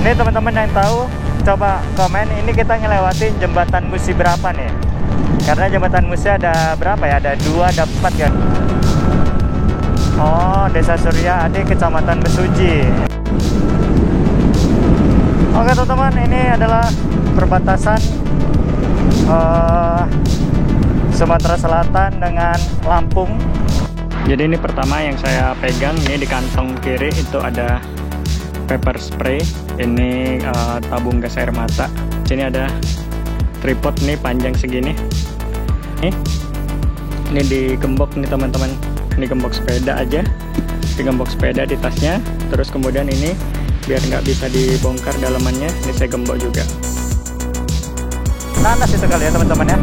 Ini teman-teman yang tahu, coba komen ini kita ngelewatin jembatan Musi berapa nih? Karena jembatan Musi ada berapa ya? Ada 2, ada 4 kan? Oh, Desa Surya Adi, Kecamatan Mesuji. Oke teman-teman, ini adalah perbatasan Sumatera Selatan dengan Lampung. Jadi ini pertama yang saya pegang, ini di kantong kiri itu ada pepper spray, ini tabung gas air mata. Sini ada tripod nih panjang segini. Ini digembok nih teman-teman. Ini gembok sepeda aja, digembok sepeda di tasnya. Terus kemudian ini biar nggak bisa dibongkar dalamannya, ini saya gembok juga. Nanas itu kali ya teman-teman ya.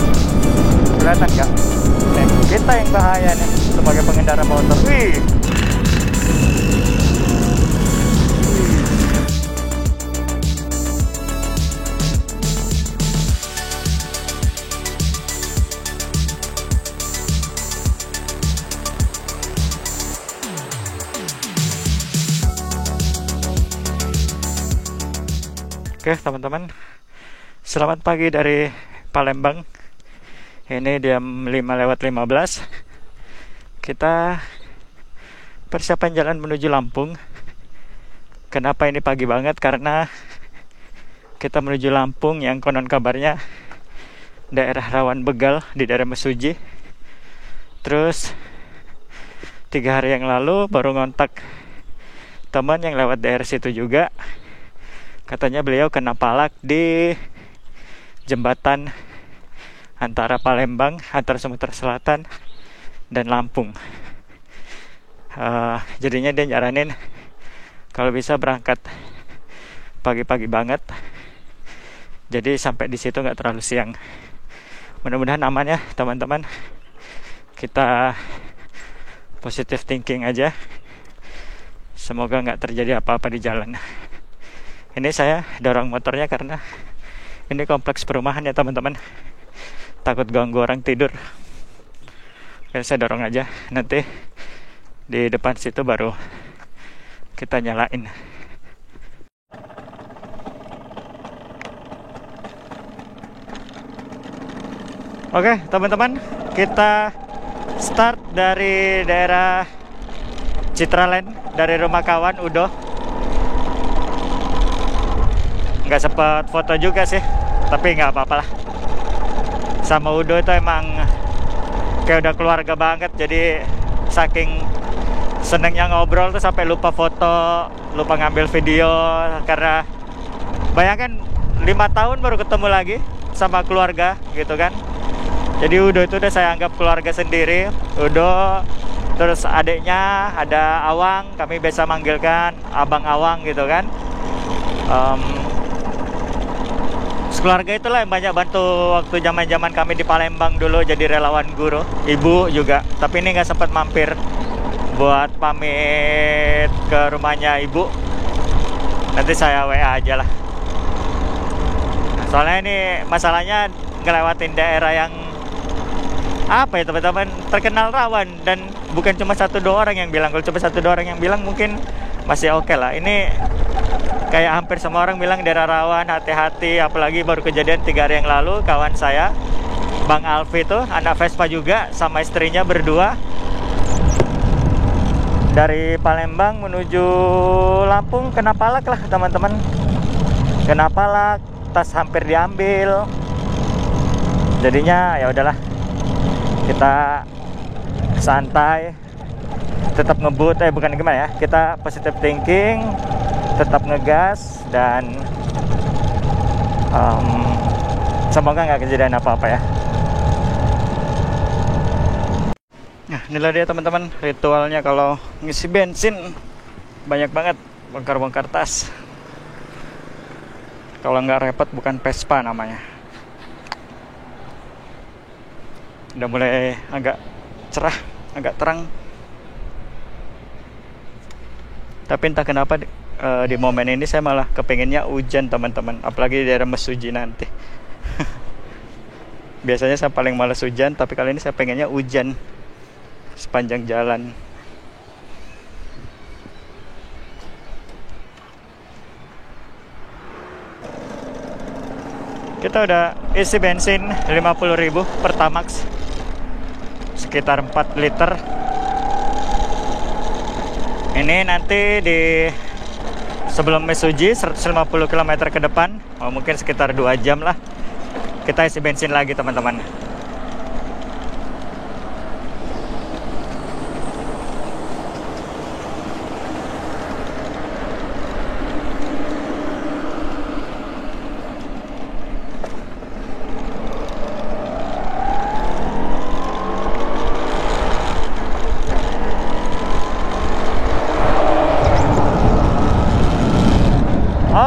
Kelihatan nggak? Nih, kita yang bahaya nih sebagai pengendara motor. Wih. Oke teman-teman, selamat pagi dari Palembang. Ini jam 5:15. Kita persiapan jalan menuju Lampung. Kenapa ini pagi banget? Karena kita menuju Lampung yang konon kabarnya daerah rawan begal di daerah Mesuji. Terus 3 hari yang lalu baru ngontak teman yang lewat daerah situ juga. Katanya beliau kena palak di jembatan antara Palembang, antara Sumatera Selatan dan Lampung. Jadinya dia nyaranin kalau bisa berangkat pagi-pagi banget. Jadi sampai di situ nggak terlalu siang. Mudah-mudahan aman ya teman-teman. Kita positive thinking aja. Semoga nggak terjadi apa-apa di jalan. Ini saya dorong motornya karena ini kompleks perumahan ya teman-teman. Takut ganggu orang tidur. Oke, saya dorong aja. Nanti di depan situ baru kita nyalain. Oke teman-teman, kita start dari daerah Citraland, dari rumah kawan Udo. Nggak sempat foto juga sih, tapi nggak apa-apa lah. Sama Udo itu emang kayak udah keluarga banget, jadi saking senengnya ngobrol tuh sampai lupa foto, lupa ngambil video. Karena bayangkan 5 tahun baru ketemu lagi sama keluarga gitu kan. Jadi Udo itu udah saya anggap keluarga sendiri. Udo, terus adiknya ada Awang, kami biasa manggilkan Abang Awang gitu kan. Keluarga itulah yang banyak bantu waktu zaman-zaman kami di Palembang dulu jadi relawan guru. Ibu juga, tapi ini nggak sempat mampir buat pamit ke rumahnya ibu. Nanti saya WA aja lah. Soalnya ini masalahnya ngelewatin daerah yang apa ya teman-teman, terkenal rawan. Dan bukan cuma 1-2 orang yang bilang. Kalau cuma 1-2 orang yang bilang mungkin masih oke lah. Ini kayak hampir semua orang bilang daerah rawan, hati-hati. Apalagi baru kejadian 3 hari yang lalu, kawan saya Bang Alfi tuh, anak Vespa juga, sama istrinya berdua dari Palembang menuju Lampung kena palak lah teman-teman. Kena palak, tas hampir diambil. Jadinya ya udahlah, kita santai, tetap ngebut, bukan gimana ya, kita positive thinking, tetap ngegas, dan semoga nggak kejadian apa-apa ya. Nah, inilah dia teman-teman ritualnya kalau ngisi bensin. Banyak banget bongkar-bongkar tas. Kalau nggak repot bukan Vespa namanya. Udah mulai agak cerah, agak terang. Tapi entah kenapa di momen ini saya malah kepengennya hujan teman-teman, apalagi di daerah Mesuji nanti. Biasanya saya paling malas hujan, tapi kali ini saya pengennya hujan sepanjang jalan. Kita udah isi bensin 50.000 Pertamax, sekitar 4 liter. Ini nanti di sebelum Mesuji 150 km ke depan, mungkin sekitar 2 jam lah, kita isi bensin lagi teman-teman.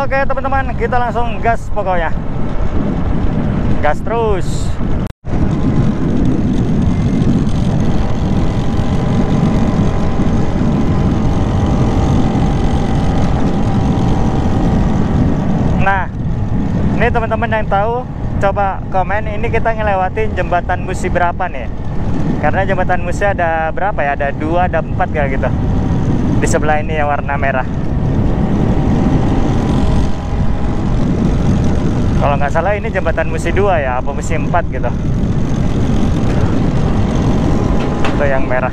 Oke teman-teman, kita langsung gas pokoknya. Gas terus. Nah, ini teman-teman yang tahu, coba komen, ini kita ngelewatin jembatan Musi berapa nih? Karena jembatan Musi ada berapa ya? Ada 2, ada 4 kayak gitu. Di sebelah ini yang warna merah. Kalau nggak salah ini jembatan Musi 2 ya, apa Musi 4 gitu. Itu yang merah.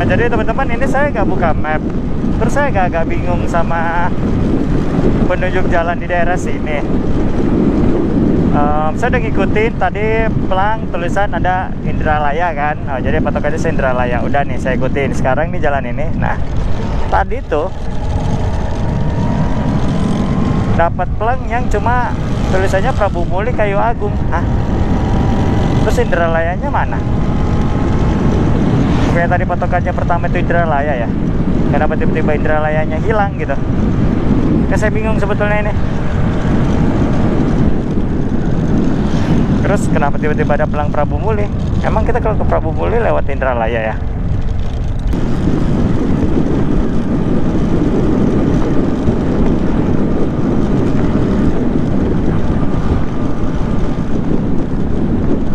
Jadi teman-teman, ini saya nggak buka map, terus saya agak bingung sama penunjuk jalan di daerah sini. Saya udah ngikutin tadi pelang tulisan ada Indralaya kan, jadi patokannya saya Indralaya. Udah nih saya ikutin. Sekarang nih jalan ini. Nah, tadi tuh dapat pelang yang cuma tulisannya Prabu Muli Kayu Agung. Terus Indralayanya mana? Kayak tadi patokannya pertama itu Indralaya ya. Kenapa tiba-tiba Indralayanya hilang gitu? Saya bingung sebetulnya ini. Terus Terus kenapa tiba-tiba ada Pelang Prabu Muli? Emang kita kalau ke Prabu Muli lewat Indralaya ya?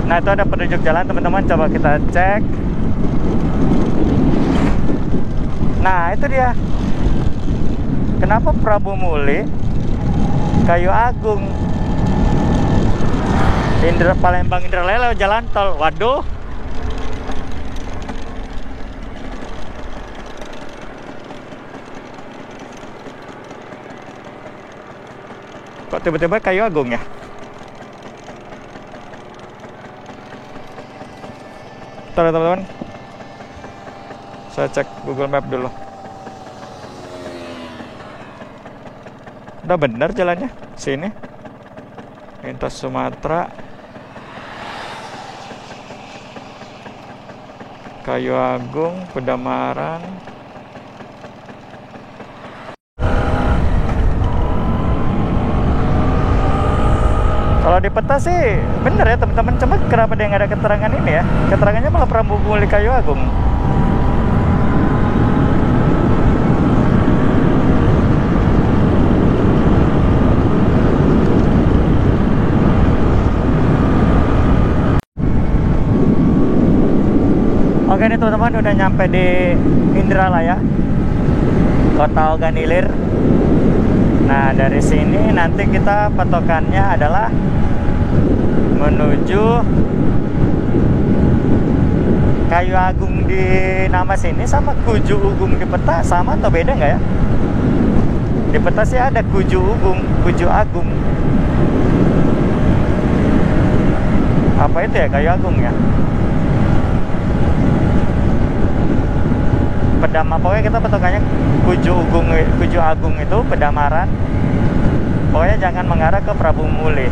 Nah, itu ada petunjuk jalan teman-teman, coba kita cek. Nah, itu dia. Kenapa Prabu Muli, Kayu Agung, Palembang Indralaya lewat jalan tol? Waduh. Kok tiba-tiba Kayu Agung ya? Bentar ya teman-teman, saya cek Google Map dulu. Udah benar jalannya sini, lintas Sumatera, Kayu Agung, Pedamaran. Kalau di peta sih bener ya teman-teman, cuma kenapa dia nggak ada keterangan ini ya? Keterangannya malah Prabu Muli Kayu Agung. Oke nih teman-teman, udah nyampe di Indralaya, Kota Oganilir. Nah, dari sini nanti kita patokannya adalah menuju Kayu Agung di nama sini sama Kuju Ugung di peta sama atau beda nggak ya? Di peta sih ada Kuju Ugung, Kuju Agung. Apa itu ya, Kayu Agung ya? Pokoknya kita patokannya Kuju Agung itu Pedamaran. Pokoknya jangan mengarah ke Prabu Muli.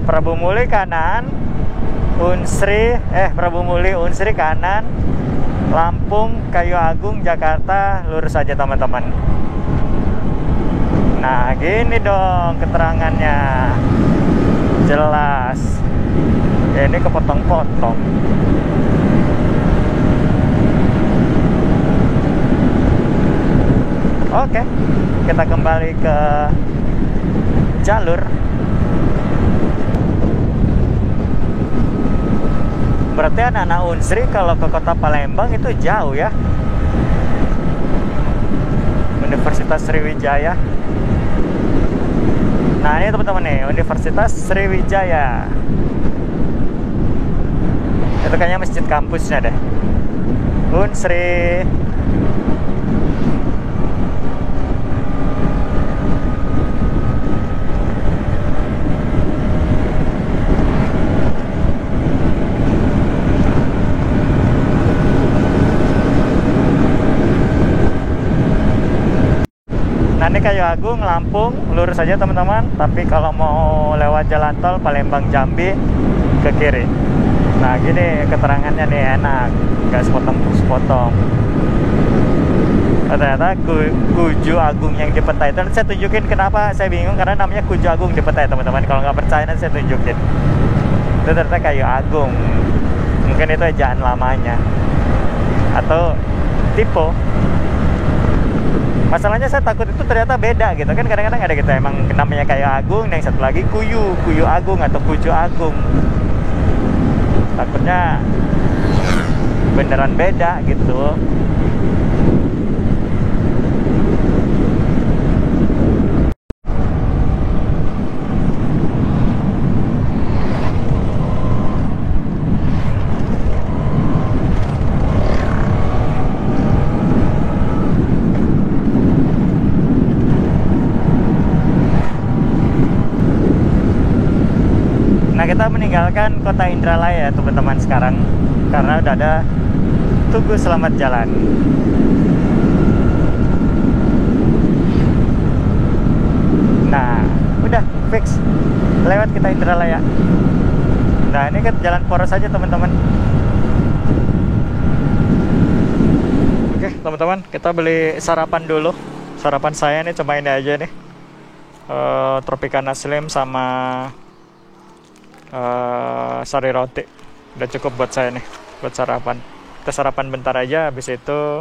Prabu Muli kanan, Prabu Muli Unsri kanan, Lampung, Kayu Agung, Jakarta lurus aja teman-teman. Nah, gini dong keterangannya, jelas. Ini kepotong-potong. Oke, kita kembali ke jalur. Berarti anak-anak Unsri kalau ke kota Palembang itu jauh ya. Universitas Sriwijaya. Nah, ini teman-teman nih, Universitas Sriwijaya. Itu kayaknya masjid kampusnya deh. Unsri. Ini Kayu Agung, Lampung, lurus aja teman-teman. Tapi kalau mau lewat jalan tol Palembang Jambi ke kiri. Nah, gini keterangannya nih, enak, nggak sepotong-sepotong. Ternyata Kuju Agung yang di peta itu, nanti saya tunjukin kenapa saya bingung, karena namanya Kuju Agung di peta ya teman-teman. Kalau nggak percaya nanti saya tunjukin. Itu ternyata Kayu Agung. Mungkin itu ejaan lamanya atau tipe. Masalahnya saya takut itu ternyata beda gitu kan, kadang-kadang ada gitu emang namanya Kayu Agung, yang satu lagi Kuyu Agung atau Kuju Agung. Takutnya beneran beda gitu. Nah, kita meninggalkan kota Indralaya ya teman-teman sekarang, karena udah ada Tugu Selamat Jalan. Nah, udah fix lewat kita Indralaya. Nah, ini kan jalan poros aja teman-teman. Oke teman-teman, kita beli sarapan dulu. Sarapan saya nih cuma ini aja nih, Tropicana Slim sama sari roti. Udah cukup buat saya nih, buat sarapan. Kita sarapan bentar aja, habis itu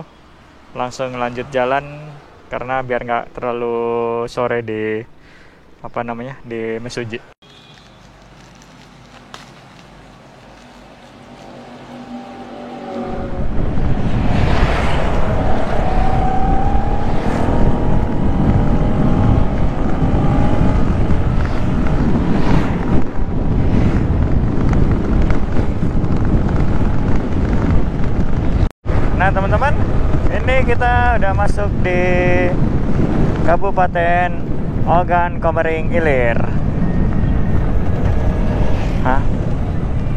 langsung lanjut jalan, karena biar nggak terlalu sore di di Mesuji. Nah teman-teman, ini kita udah masuk di Kabupaten Ogan Komering Ilir. Hah?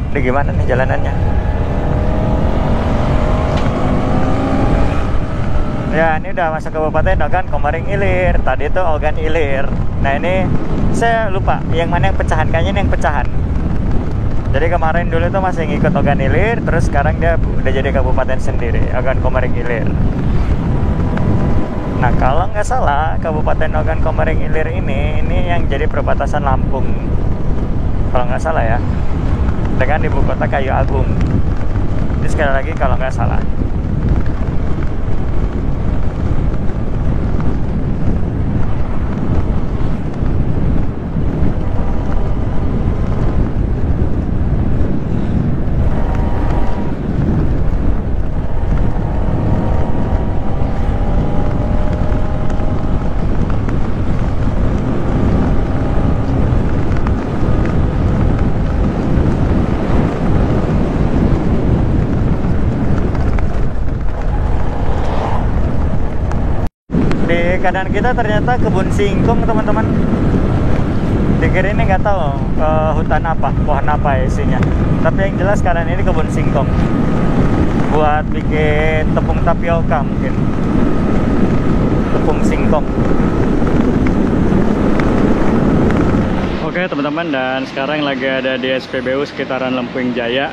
Ini gimana nih jalanannya? Ya, ini udah masuk Kabupaten Ogan Komering Ilir. Tadi itu Ogan Ilir. Nah ini saya lupa yang mana yang pecahan, kayaknya ini yang pecahan. Jadi kemarin dulu tuh masih ngikut Ogan Ilir, terus sekarang dia udah jadi kabupaten sendiri, Ogan Komering Ilir. Nah kalau nggak salah Kabupaten Ogan Komering Ilir ini yang jadi perbatasan Lampung, kalau nggak salah ya, dengan ibu kota Kayu Agung. Ini sekali lagi kalau nggak salah. Di kanan kita ternyata kebun singkong teman-teman. Dikira ini nggak tahu hutan apa, pohon apa isinya. Tapi yang jelas kanan ini kebun singkong, buat bikin tepung tapioka mungkin, tepung singkong. Oke teman-teman, dan sekarang lagi ada di SPBU sekitaran Lempung Jaya.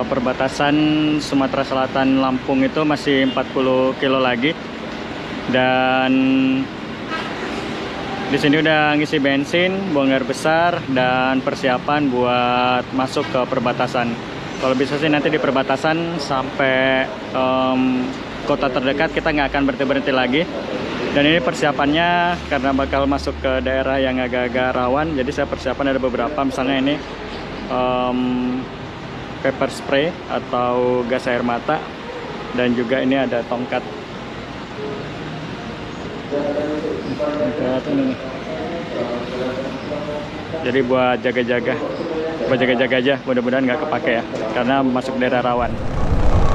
Perbatasan Sumatera Selatan Lampung itu masih 40 kilo lagi. Dan di sini udah ngisi bensin, buang air besar, dan persiapan buat masuk ke perbatasan. Kalau bisa sih nanti di perbatasan sampai kota terdekat kita nggak akan berhenti lagi. Dan ini persiapannya karena bakal masuk ke daerah yang agak-agak rawan. Jadi saya persiapan ada beberapa, misalnya ini pepper spray atau gas air mata, dan juga ini ada tongkat. Ini nih. Jadi buat jaga-jaga aja, mudah-mudahan nggak kepake ya, karena masuk daerah rawan.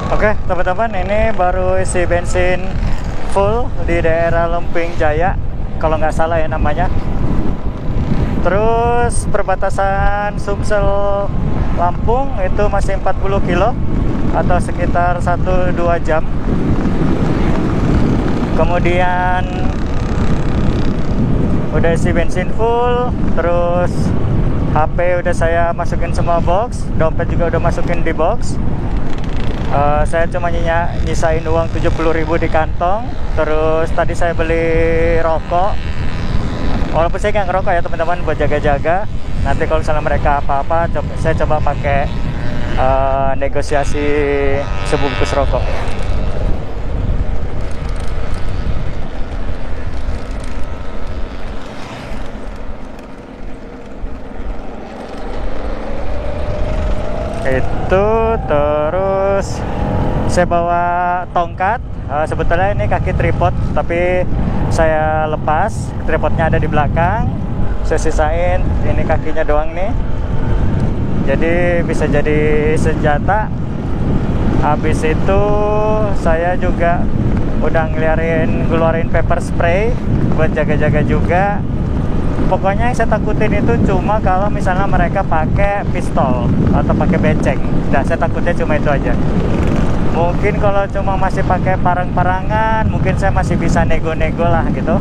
Oke teman-teman, ini baru isi bensin full di daerah Lempung Jaya, kalau nggak salah ya namanya. Terus perbatasan Sumsel Lampung itu masih 40 kilo atau sekitar 1-2 jam. Kemudian udah isi bensin full, terus HP udah saya masukin semua box, dompet juga udah masukin di box. Saya cuma nyisain uang 70.000 di kantong. Terus tadi saya beli rokok, walaupun saya nggak ngerokok ya teman-teman, buat jaga-jaga. Nanti kalau misalnya mereka apa-apa, saya coba pakai negosiasi sebungkus rokok. Itu terus saya bawa tongkat. Sebetulnya ini kaki tripod, tapi saya lepas, tripodnya ada di belakang. Saya sisain ini kakinya doang nih, jadi bisa jadi senjata. Habis itu saya juga udah ngeluarin pepper spray buat jaga-jaga juga. Pokoknya yang saya takutin itu cuma kalau misalnya mereka pakai pistol atau pakai beceng. Nah, saya takutnya cuma itu aja. Mungkin kalau cuma masih pakai parang-parangan, mungkin saya masih bisa nego-nego lah gitu.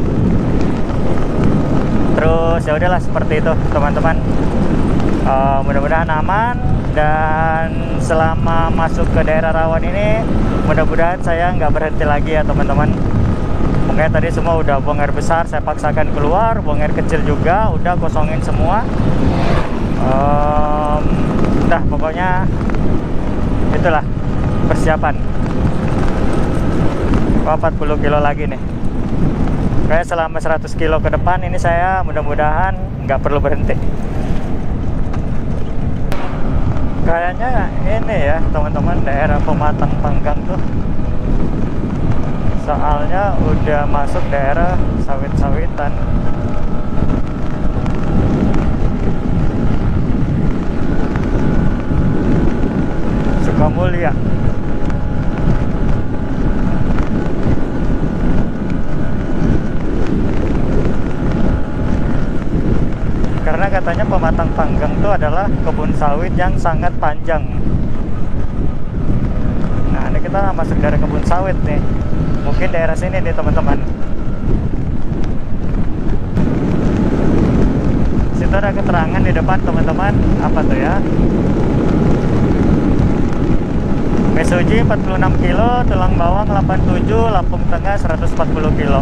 Terus ya udahlah seperti itu teman-teman. Mudah-mudahan aman, dan selama masuk ke daerah rawan ini mudah-mudahan saya nggak berhenti lagi ya teman-teman. Mungkin tadi semua udah buang air besar, saya paksakan keluar, buang air kecil juga udah kosongin semua. Udah pokoknya itulah persiapan. 40 kilo lagi nih. Kayak selama 100 kilo ke depan ini saya mudah-mudahan nggak perlu berhenti. Kayaknya ini ya teman-teman, daerah Pematang Panggang tuh, soalnya udah masuk daerah sawit-sawitan. Sukamulya. Karena katanya Pematang Panggang itu adalah kebun sawit yang sangat panjang. Nah, ini kita masuk dari kebun sawit nih. Mungkin daerah sini nih teman-teman. Situ ada keterangan di depan teman-teman. Apa tuh ya? Mesuji 46 kilo, tulang bawang 87, Lampung Tengah 140 kilo.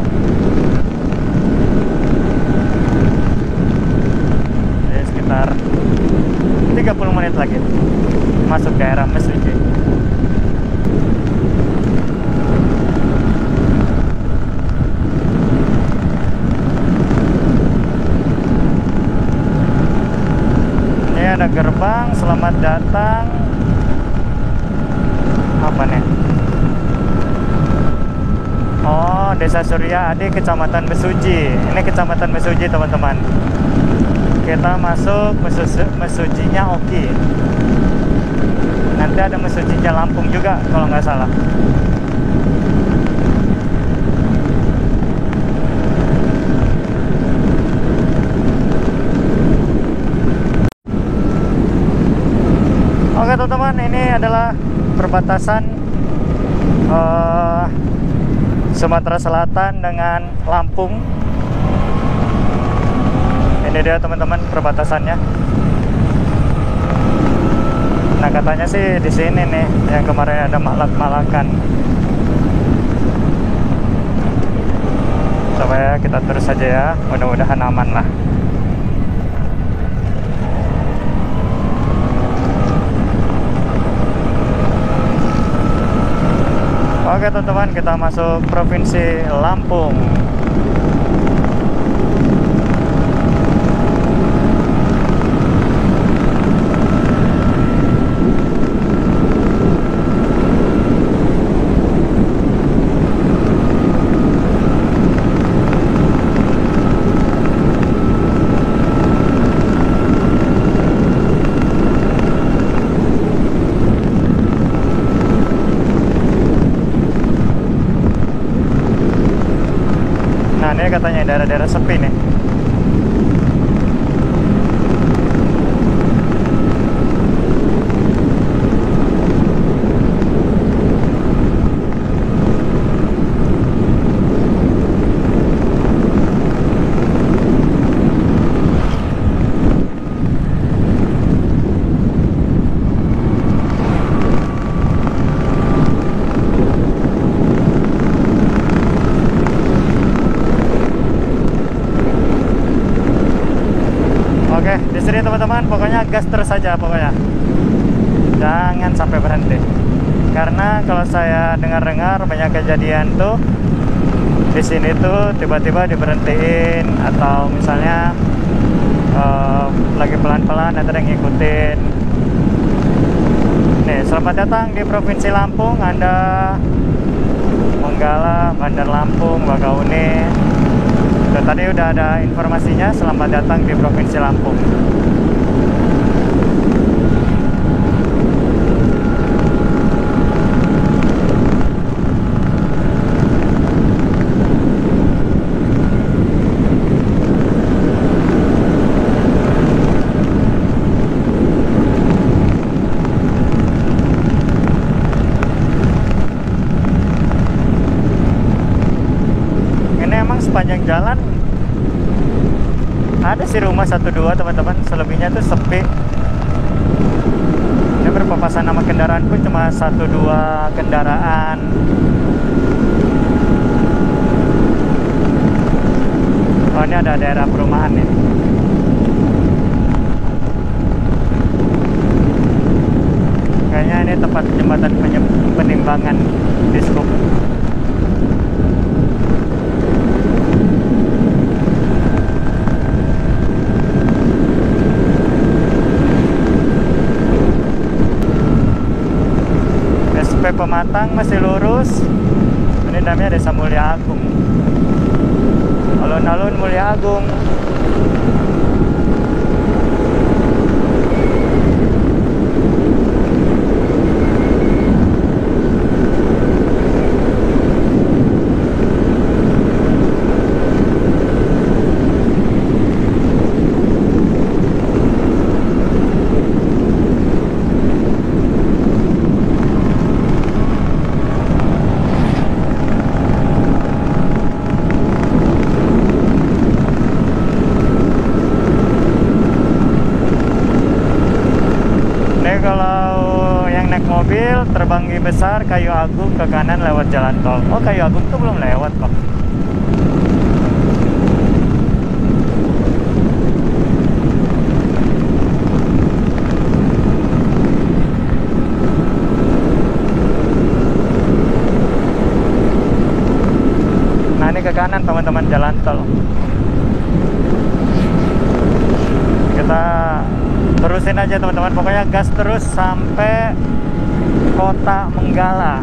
Sekitar 30 menit lagi masuk daerah Mesuji. Ini ada gerbang, selamat datang. Apa nih? Oh, Desa Surya Adi, Kecamatan Mesuji. Ini Kecamatan Mesuji teman-teman. Kita masuk Mesujinya Oki. Nanti ada Mesujinya Lampung juga kalau nggak salah. Oke teman-teman, ini adalah perbatasan Sumatera Selatan dengan Lampung. Ini dia teman-teman perbatasannya. Nah katanya sih di sini nih yang kemarin ada malak-malakan. Coba ya kita terus saja ya, mudah-mudahan aman lah. Oke teman-teman, kita masuk Provinsi Lampung. Ini katanya daerah-daerah sepi nih. Di sini teman-teman, pokoknya gas terus saja pokoknya. Jangan sampai berhenti. Karena kalau saya dengar-dengar banyak kejadian tuh di sini tuh tiba-tiba diberhentiin, atau misalnya lagi pelan-pelan ada yang ngikutin. Selamat datang di Provinsi Lampung. Anda Manggala, Bandar Lampung, Bakauni. Tadi udah ada informasinya. Selamat datang di Provinsi Lampung. Sepanjang jalan ada sih rumah 1-2 teman-teman, selebihnya tuh sepi. Ini berpapasan nama kendaraan pun cuma 1-2 kendaraan. Oh, ini ada daerah perumahan nih. Kayaknya ini tempat jembatan penimbangan Dishub. Pematang masih lurus. Ini namanya Desa Mulia Agung. Alun-alun Mulia Agung. Kalau yang naik mobil Terbanggi Besar, Kayu Agung ke kanan lewat jalan tol. Oh, Kayu Agung tuh belum lewat kok. Nah, ini ke kanan teman-teman, jalan tol. Kita terusin aja teman-teman, pokoknya gas terus sampai Kota Menggala.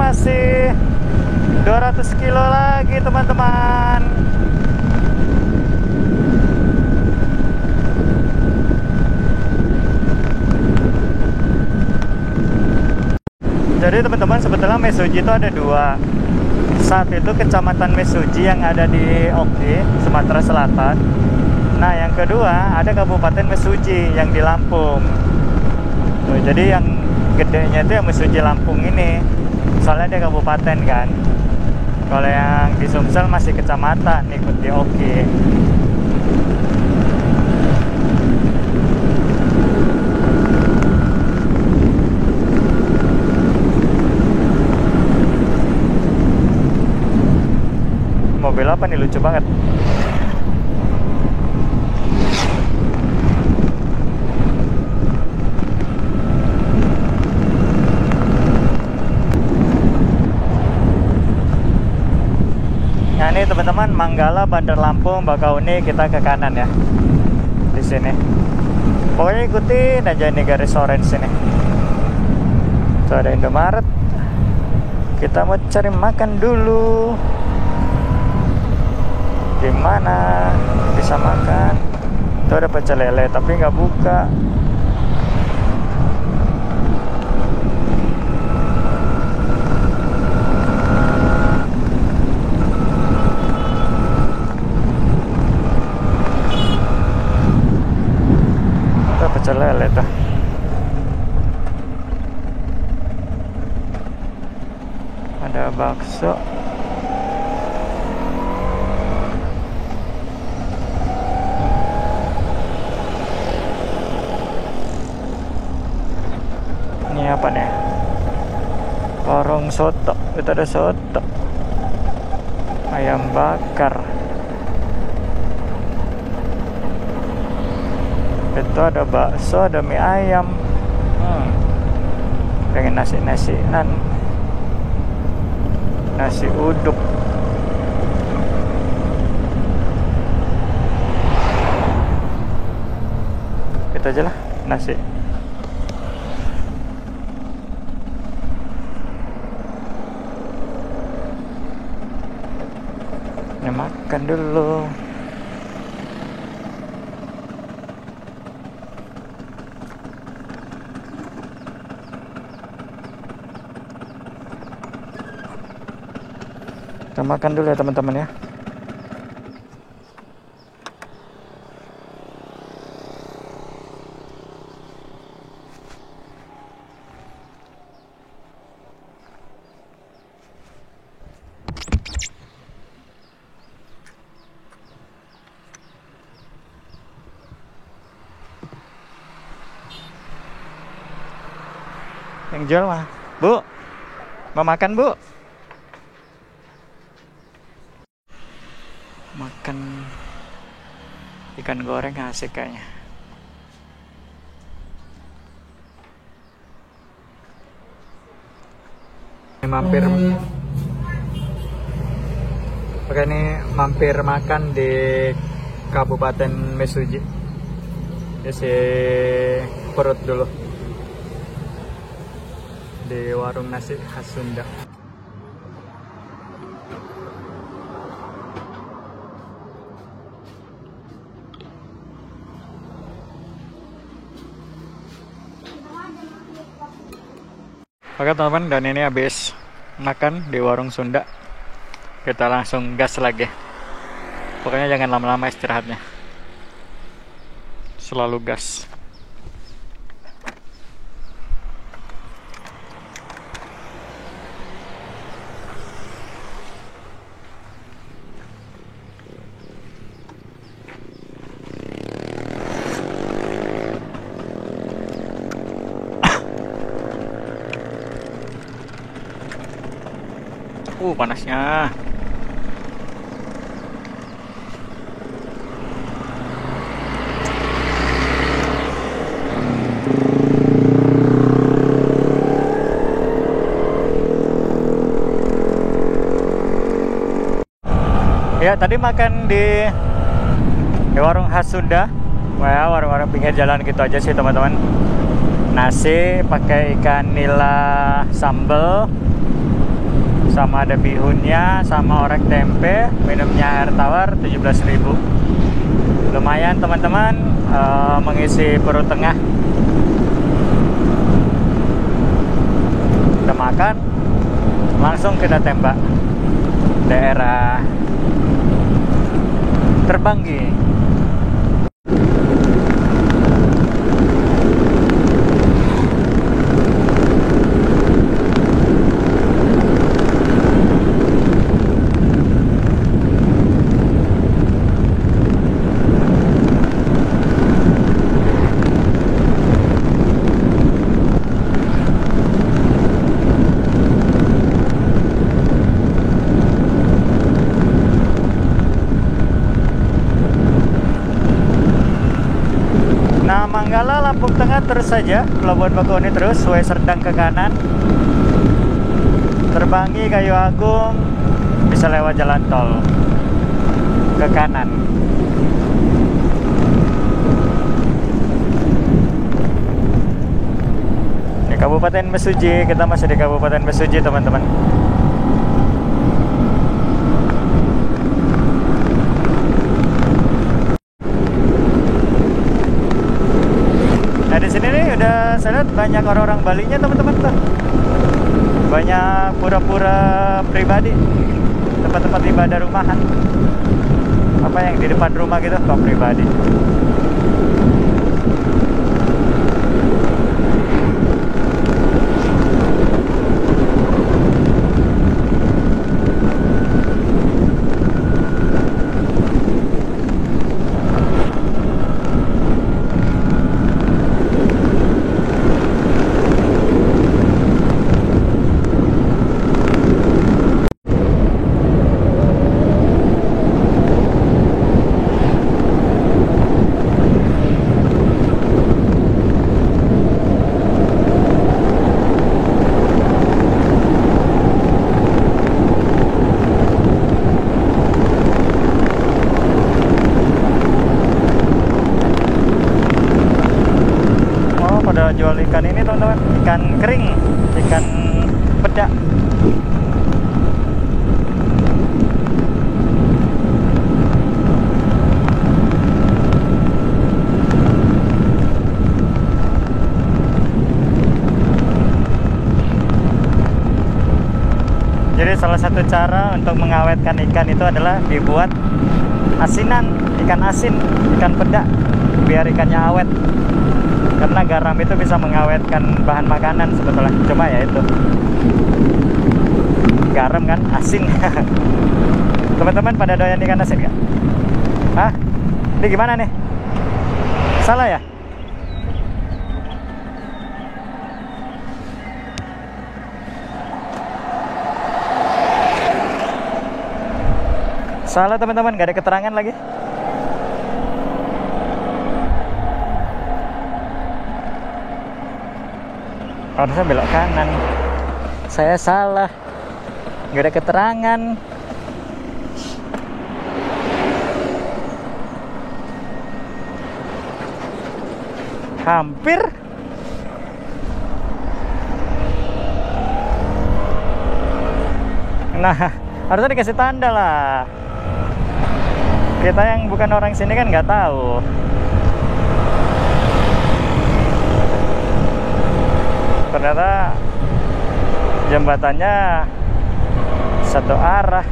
Masih 200 kilo lagi teman-teman. Jadi teman-teman, sebetulnya Mesuji itu ada dua. Satu itu Kecamatan Mesuji yang ada di Oki, Sumatera Selatan. Nah, yang kedua ada Kabupaten Mesuji yang di Lampung. Jadi yang gedenya itu yang Mesuji Lampung ini, soalnya dia kabupaten kan. Kalau yang di Sumsel masih kecamatan, ikut di Oki. Mobil apa nih, lucu banget. Nah, ini teman-teman, Manggala, Bandar Lampung, Bakauni, kita ke kanan ya. Di sini. Pokoknya ikutin aja nih garis orange ini. Tuh ada Indomaret. Kita mau cari makan dulu. Gimana bisa makan? Tuh ada pecel lele tapi nggak buka. Tuh pecel lele tuh. Ada bakso. Ini apa nih? Warung soto. Itu ada soto. Ayam bakar. Itu ada bakso, ada mie ayam. Pengen nasi-nasian. Nasi uduk. Kita aja lah nasi. Ini makan dulu. Kita makan dulu ya teman-teman ya. Yang jual mah, Bu, mau makan Bu? Makan ikan goreng asik kayaknya. Ini mampir makan di Kabupaten Mesuji. Isi perut dulu di warung nasi khas Sunda. Oke teman-teman, dan ini habis makan di warung Sunda. Kita langsung gas lagi. Pokoknya jangan lama-lama istirahatnya. Selalu gas. Panasnya. Ya, tadi makan di warung khas Sunda. Wah, warung-warung pinggir jalan gitu aja sih teman-teman. Nasi pakai ikan nila sambal, sama ada bihunnya, sama orek tempe, minumnya air tawar 17.000. Lumayan teman-teman, mengisi perut tengah. Kita makan, langsung kita tembak daerah Terbanggi. Manggala Lampung Tengah terus saja, Pelabuhan Bakauheni terus, Way Serdang ke kanan, Terbanggi Kayu Agung bisa lewat jalan tol ke kanan. Kabupaten Mesuji. Kita masih di Kabupaten Mesuji, teman-teman. Nah, di sini nih udah saya lihat banyak orang-orang Balinya, teman-teman tuh. Banyak pura-pura pribadi, tempat-tempat ibadah rumahan. Apa yang di depan rumah gitu, kok pribadi. Jual ikan ini, teman-teman, ikan kering, ikan peda. Jadi salah satu cara untuk mengawetkan ikan itu adalah dibuat asinan, ikan asin, ikan peda, biar ikannya awet. Karena garam itu bisa mengawetkan bahan makanan sebetulnya. Cuma ya itu, garam kan asin. Teman-teman pada doyan ikan asin gak? Hah? Ini gimana nih? Salah ya? Salah, teman-teman, gak ada keterangan lagi. Harusnya belok kanan. Saya salah. Nggak ada keterangan. Hampir. Nah, harusnya dikasih tanda lah. Kita yang bukan orang sini kan nggak tahu. Ternyata jembatannya satu arah.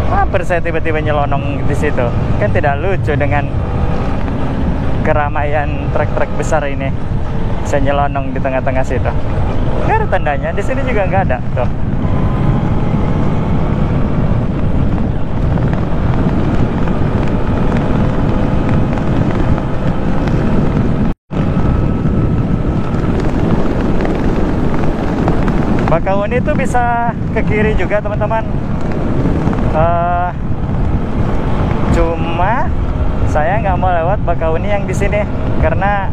Hampir saya tiba-tiba nyelonong di situ. Kan tidak lucu dengan keramaian truk-truk besar ini. Saya nyelonong di tengah-tengah situ. Nggak ada tandanya. Di sini juga nggak ada. Tuh. Bakahuni itu bisa ke kiri juga, teman-teman. Cuma saya nggak mau lewat Bakahuni yang di sini karena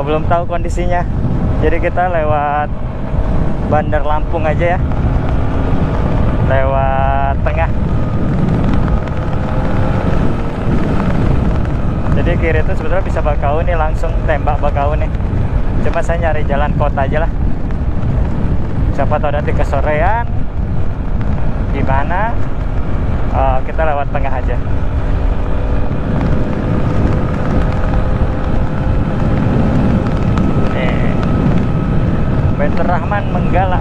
belum tahu kondisinya. Jadi kita lewat Bandar Lampung aja ya, lewat tengah. Jadi kiri itu sebetulnya bisa Bakahuni, langsung tembak Bakahuni. Cuma saya nyari jalan kota aja lah. Siapa tahu nanti kesorean gimana, kita lewat tengah aja. Nih, Baitur Rahman Menggala.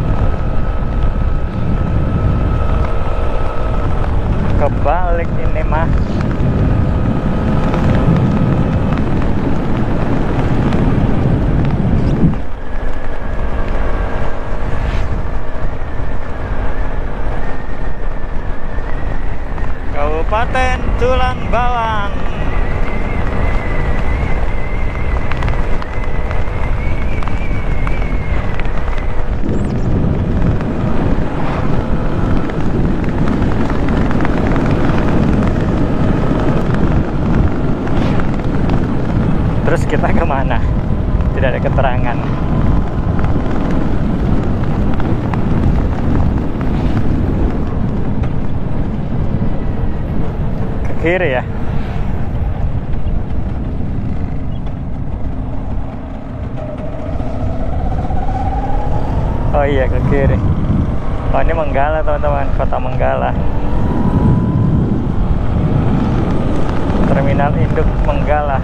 Kebalik ini mah. Kabupaten Tulang Bawang. Terus kita kemana? Tidak ada keterangan. Ke kiri ya. Oh iya, ke kiri. Oh, ini Menggala teman-teman, kota Menggala. Terminal induk Menggala.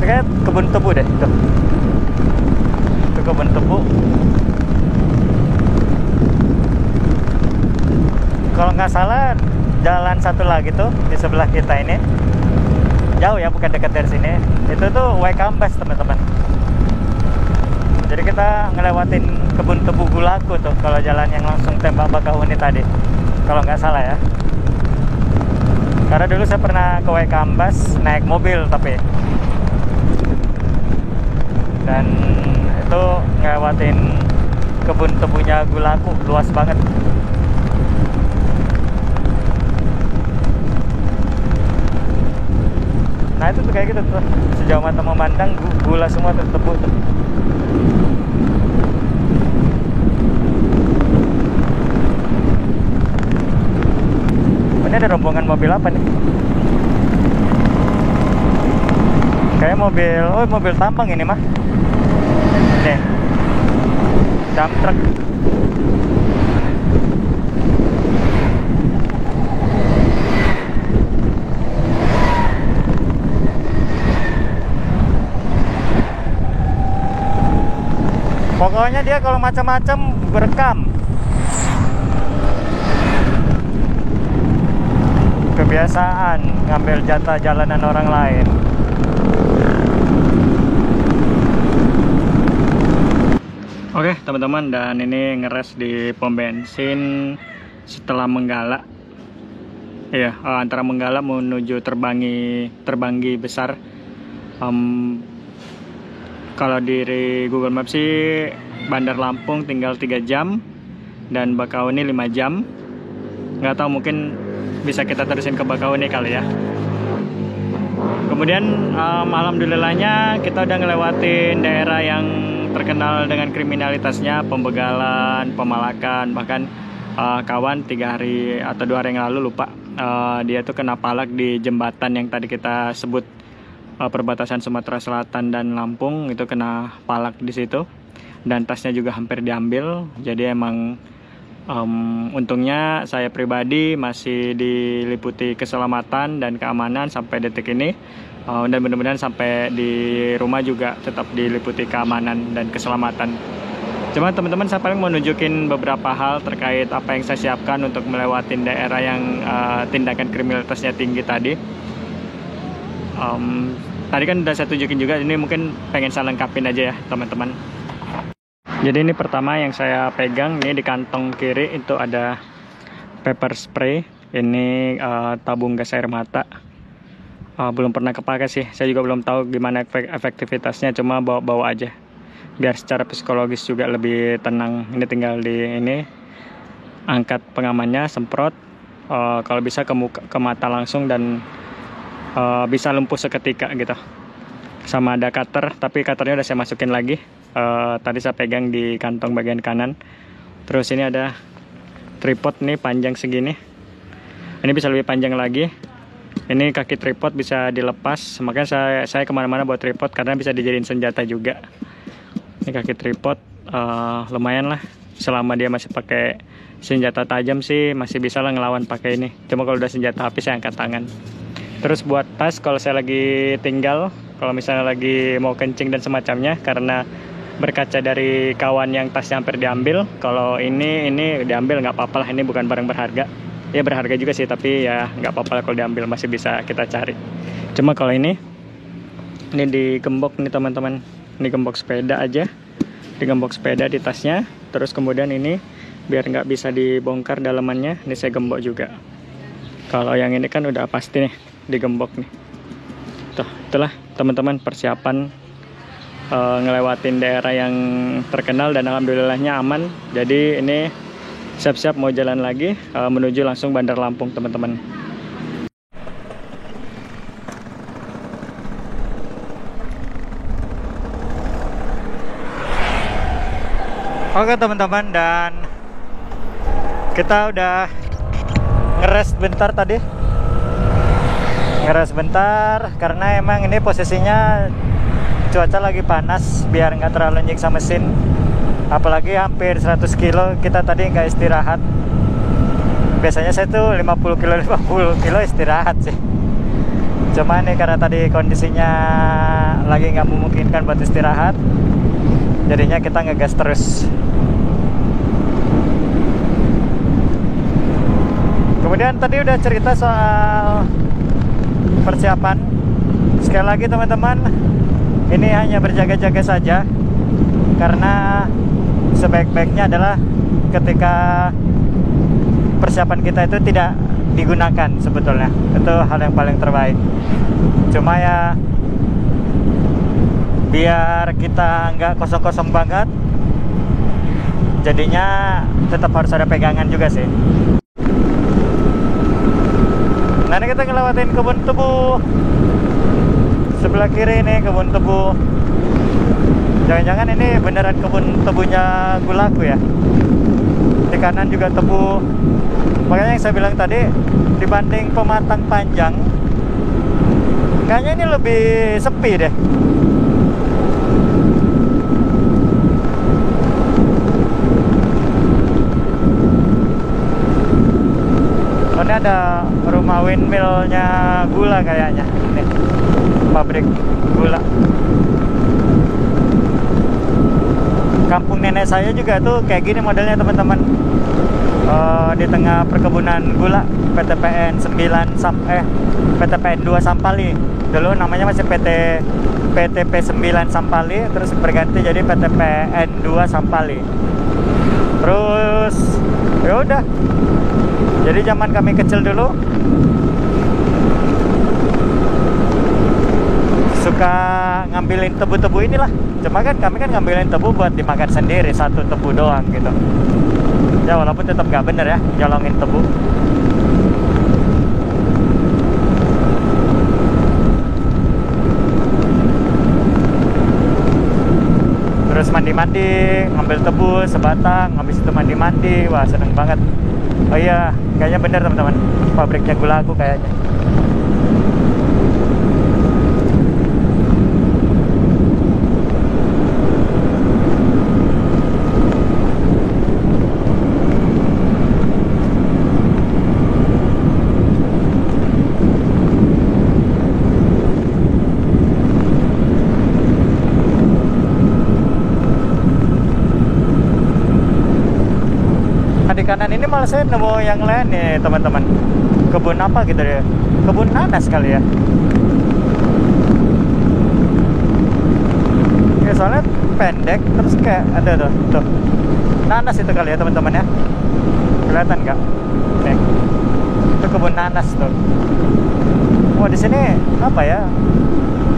Kayak kebun tebu deh tuh. Itu kebun tebu. Kalau nggak salah jalan satu lagi tuh di sebelah kita ini jauh ya, bukan dekat dari sini. Itu tuh Waikambas teman-teman. Jadi kita ngelewatin kebun tebu Gulaku tuh kalau jalan yang langsung Tembak Bakahuni tadi, kalau nggak salah ya. Karena dulu saya pernah ke Waikambas naik mobil tapi, dan itu ngelewatin kebun tebunya Gulaku, luas banget. Nah itu tuh kayak gitu tuh, sejauh mata memandang gula semua tuh, tebu tuh. Ini ada rombongan mobil apa nih? Kayak mobil, oh mobil tambang ini mah. Nih, dump truck. Pokoknya dia kalau macam-macam berekam. Kebiasaan ngambil jatah jalanan orang lain. Oke teman-teman, dan ini ngeres di pom bensin setelah Menggala. Iya, antara Menggala menuju Terbanggi Besar. Kalau di Google Maps sih Bandar Lampung tinggal 3 jam dan Bakahuni 5 jam. Nggak tahu, mungkin bisa kita terusin ke Bakahuni kali ya. Kemudian alhamdulillahnya kita udah ngelewatin daerah yang terkenal dengan kriminalitasnya, pembegalan, pemalakan, bahkan kawan 3 hari atau 2 hari yang lalu lupa, dia tuh kena palak di jembatan yang tadi kita sebut, perbatasan Sumatera Selatan dan Lampung, itu kena palak di situ, dan tasnya juga hampir diambil. Jadi emang untungnya saya pribadi masih diliputi keselamatan dan keamanan sampai detik ini, dan mudah-mudahan sampai di rumah juga tetap diliputi keamanan dan keselamatan. Cuma teman-teman, saya paling mau nunjukin beberapa hal terkait apa yang saya siapkan untuk melewati daerah yang tindakan kriminalitasnya tinggi tadi. Tadi kan udah saya tunjukin juga, ini mungkin pengen saya lengkapin aja ya teman-teman. Jadi ini pertama yang saya pegang, ini di kantong kiri itu ada pepper spray. Ini tabung gas air mata. Belum pernah kepake sih, saya juga belum tahu gimana efektivitasnya, cuma bawa-bawa aja biar secara psikologis juga lebih tenang. Ini tinggal di ini, angkat pengamannya, semprot, kalau bisa ke mata langsung, dan bisa lumpuh seketika gitu. Sama ada cutter, tapi cutternya udah saya masukin lagi. Tadi saya pegang di kantong bagian kanan. Terus ini ada tripod nih, panjang segini. Ini bisa lebih panjang lagi. Ini kaki tripod bisa dilepas, makanya saya kemana-mana buat tripod karena bisa dijadiin senjata juga. Ini kaki tripod, lumayan lah. Selama dia masih pakai senjata tajam sih masih bisa lah ngelawan pakai ini. Cuma kalau udah senjata api saya angkat tangan. Terus buat tas, kalau saya lagi tinggal, kalau misalnya lagi mau kencing dan semacamnya, karena berkaca dari kawan yang tasnya hampir diambil. Kalau ini diambil nggak apa-apa lah, ini bukan barang berharga. Ya berharga juga sih, tapi ya nggak apa-apa lah kalau diambil, masih bisa kita cari. Cuma kalau ini digembok nih teman-teman, ini gembok sepeda aja, digembok sepeda di tasnya. Terus kemudian ini biar nggak bisa dibongkar dalamannya, ini saya gembok juga. Kalau yang ini kan udah pasti nih digembok nih. Tuh, itulah teman-teman persiapan ngelewatin daerah yang terkenal, dan alhamdulillahnya aman. Jadi ini siap-siap mau jalan lagi menuju langsung Bandar Lampung teman-teman. Oke teman-teman, dan kita udah ngeres bentar tadi. Ngeres bentar karena emang ini posisinya cuaca lagi panas, biar nggak terlalu nyiksa mesin. Apalagi hampir 100 kilo kita tadi nggak istirahat. Biasanya saya tuh 50 kilo istirahat sih. Cuma nih karena tadi kondisinya lagi nggak memungkinkan buat istirahat, jadinya kita ngegas terus. Kemudian tadi udah cerita soal persiapan. Sekali lagi teman-teman, ini hanya berjaga-jaga saja, karena sebaik-baiknya adalah ketika persiapan kita itu tidak digunakan. Sebetulnya itu hal yang paling terbaik. Cuma ya biar kita nggak kosong-kosong banget, jadinya tetap harus ada pegangan juga sih. Nah, ini kita ngelewatin kebun tebu. Sebelah kiri ini kebun tebu. Jangan-jangan ini beneran kebun tebunya Gulaku ya. Di kanan juga tebu. Makanya yang saya bilang tadi, dibanding Pematang Panjang, kayaknya ini lebih sepi deh. Oh, ini ada rumah windmillnya gula kayaknya. Nih, pabrik gula. Kampung nenek saya juga tuh kayak gini modelnya teman-teman. Di tengah perkebunan gula, PTPN 2 Sampali. Dulu namanya masih PTP 9 Sampali, terus berganti jadi PTPN 2 Sampali. Terus ya udah. Jadi zaman kami kecil dulu suka ngambilin tebu-tebu inilah. Cuma kan kami kan ngambilin tebu buat dimakan sendiri, satu tebu doang gitu. Ya walaupun tetap nggak bener ya nyolongin tebu. Terus mandi-mandi, ngambil tebu sebatang, habis itu mandi-mandi. Wah, seneng banget. Oh iya, kayaknya bener teman-teman, pabriknya Gulaku kayaknya. Di kanan ini malah saya nemu yang lain nih teman-teman. Kebun apa gitu ya? Kebun nanas kali ya. Ya soalnya pendek, terus kayak ada tuh nanas itu kali ya teman-teman ya. Kelihatan nggak? Nih, itu kebun nanas tuh. Oh, di sini apa ya?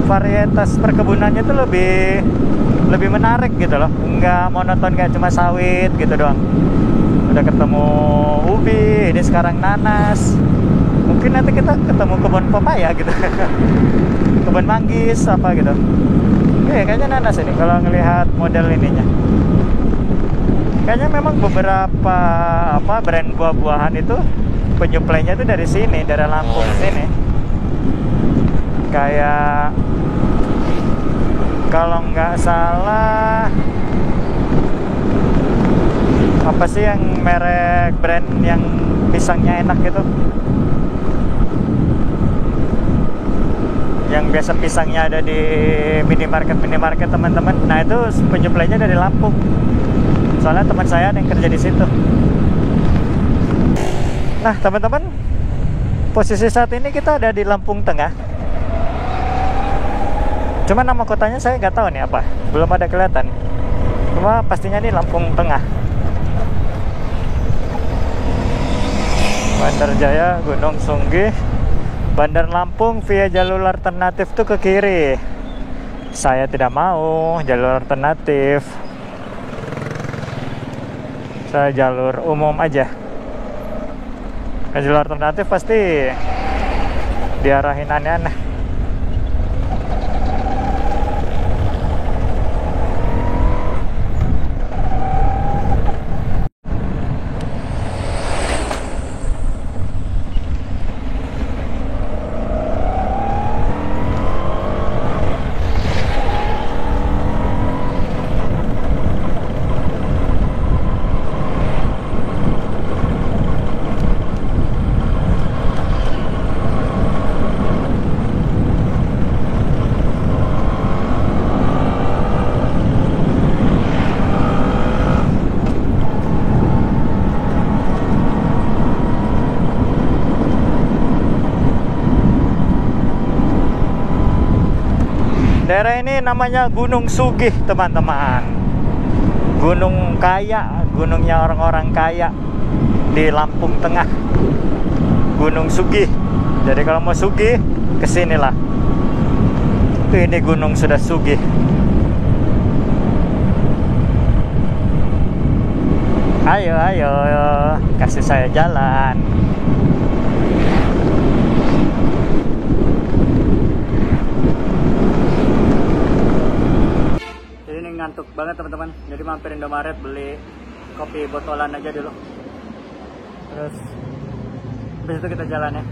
Varietas perkebunannya tuh lebih menarik gitu loh. Nggak monoton kayak cuma sawit gitu doang. Udah ketemu ubi, ini sekarang nanas. Mungkin nanti kita ketemu kebun pepaya gitu. Kebun manggis apa gitu. Kayaknya nanas ini kalau ngelihat model ininya. Kayaknya memang beberapa brand buah-buahan itu penyuplainya itu dari sini, dari Lampung sini. Kayak kalau nggak salah, apa sih yang merek brand yang pisangnya enak gitu, yang biasa pisangnya ada di minimarket teman-teman. Nah, itu penyuplainya dari Lampung. Soalnya teman saya ada yang kerja di situ. Nah, teman-teman, posisi saat ini kita ada di Lampung Tengah. Cuma nama kotanya saya nggak tahu nih apa, belum ada kelihatan. Cuma pastinya ini Lampung Tengah. Bandar Jaya, Gunung Sunggi, Bandar Lampung via jalur alternatif tuh ke kiri. Saya tidak mau jalur alternatif. Saya jalur umum aja. Ke jalur alternatif pasti diarahin aneh-aneh. Daerah ini namanya Gunung Sugih, teman-teman. Gunung kaya, gunungnya orang-orang kaya di Lampung Tengah. Gunung Sugih. Jadi kalau mau sugih, kesinilah. Tuh, ini gunung sudah sugih. Ayo, ayo, kasih saya jalan. Ini ngantuk banget teman-teman. Jadi mampir Indomaret beli kopi botolan aja dulu. Terus habis itu kita jalan ya.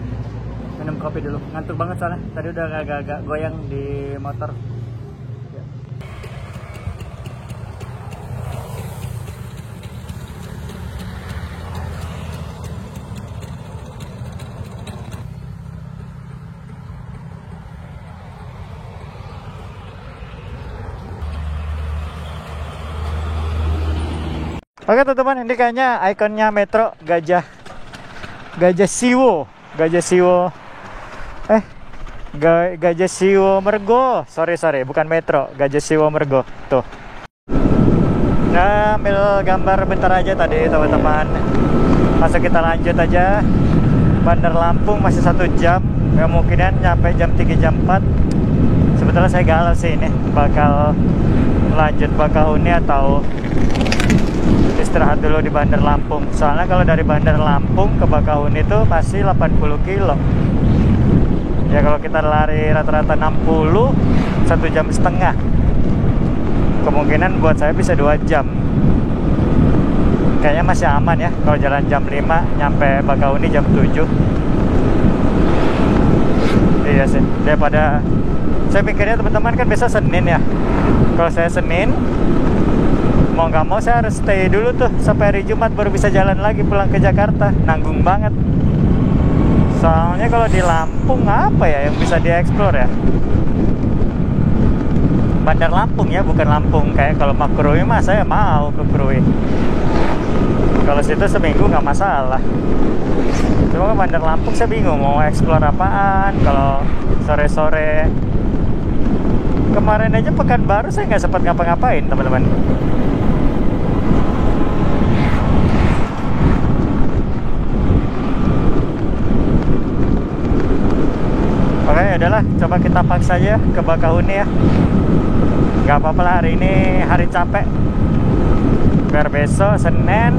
Minum kopi dulu. Ngantuk banget soalnya. Tadi udah agak-agak goyang di motor. Oke teman-teman, ini kayaknya ikonnya Metro Gajah Siwo. Gajah Siwo Mergo. Sorry, bukan Metro, Gajah Siwo Mergo. Tuh. Nah, ambil gambar bentar aja tadi teman-teman. Masa kita lanjut aja. Bandar Lampung masih 1 jam. Kemungkinan nyampe jam 3 jam 4. Sebetulnya saya galau sih ini. Bakal lanjut Bakahuni atau istirahat dulu di Bandar Lampung. Soalnya kalau dari Bandar Lampung ke Bakahuni itu masih 80 kilo. Ya kalau kita lari rata-rata 60, 1,5 jam. Kemungkinan buat saya bisa 2 jam. Kayaknya masih aman ya kalau jalan jam 5 nyampe Bakahuni jam 7. Iya sih, daripada saya mikirnya teman-teman kan biasa Senin ya. Kalau saya Senin mau nggak mau saya harus stay dulu tuh sampai hari Jumat baru bisa jalan lagi pulang ke Jakarta. Nanggung banget. Soalnya kalau di Lampung apa ya yang bisa dieksplor ya? Bandar Lampung ya, bukan Lampung. Kayak kalau mau Krui mah saya mau ke Krui. Kalau situ seminggu nggak masalah. Cuma ke Bandar Lampung saya bingung mau eksplor apaan. Kalau sore-sore kemarin aja Pekanbaru saya nggak sempat ngapa-ngapain teman-teman. Oke, udahlah, coba kita paksa aja ke Bakahuni ya. Gak apa-apa lah, hari ini hari capek. Biar besok Senin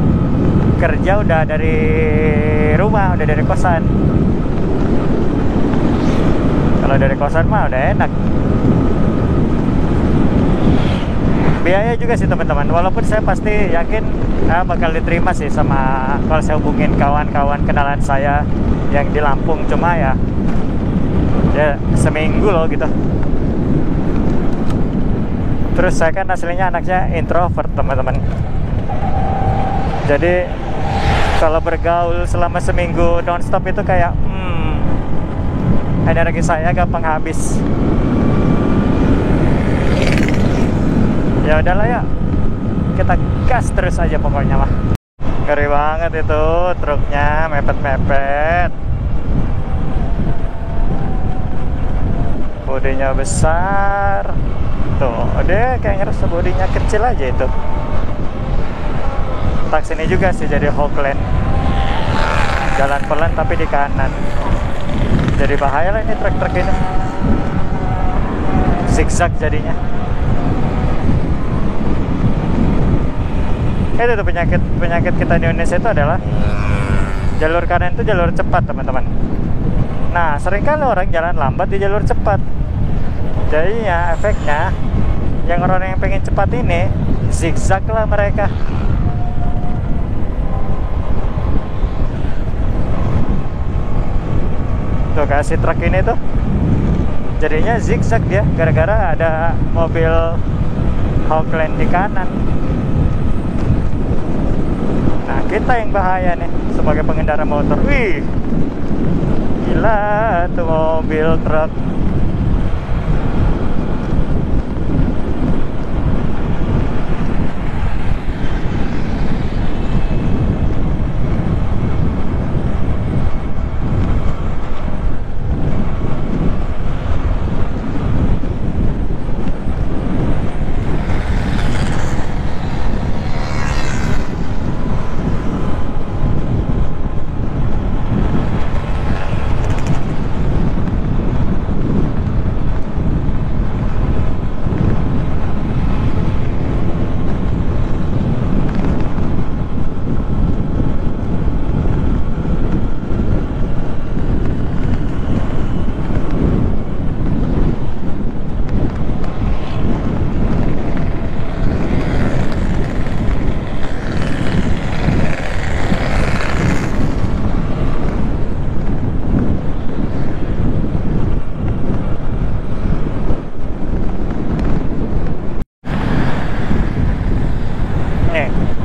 kerja udah dari rumah, udah dari kosan. Kalau dari kosan mah udah enak. Biaya juga sih teman-teman. Walaupun saya pasti yakin bakal diterima sih sama kalau saya hubungin kawan-kawan kenalan saya yang di Lampung. Cuma ya seminggu loh gitu. Terus saya kan aslinya anaknya introvert teman-teman. Jadi kalau bergaul selama seminggu nonstop itu kayak energi saya gampang habis. Ya udahlah ya, kita gas terus aja pokoknya lah. Ngeri banget itu truknya mepet-mepet. Bodinya besar. Tuh, dia kayak ngerasa bodinya kecil aja itu. Tak sini juga sih jadi Hawkland. Jalan pelan tapi di kanan. Jadi bahaya lah ini truk-truk ini. Zigzag jadinya. Itu tuh penyakit kita di Indonesia itu adalah jalur kanan itu jalur cepat teman-teman. Nah seringkali orang jalan lambat di jalur cepat. Jadinya efeknya yang orang yang pengen cepat ini zigzag lah mereka. Tuh kasih truk ini tuh jadinya zigzag dia gara-gara ada mobil Hawkland di kanan. Nah kita yang bahaya nih sebagai pengendara motor. Wih, gila tuh mobil truk.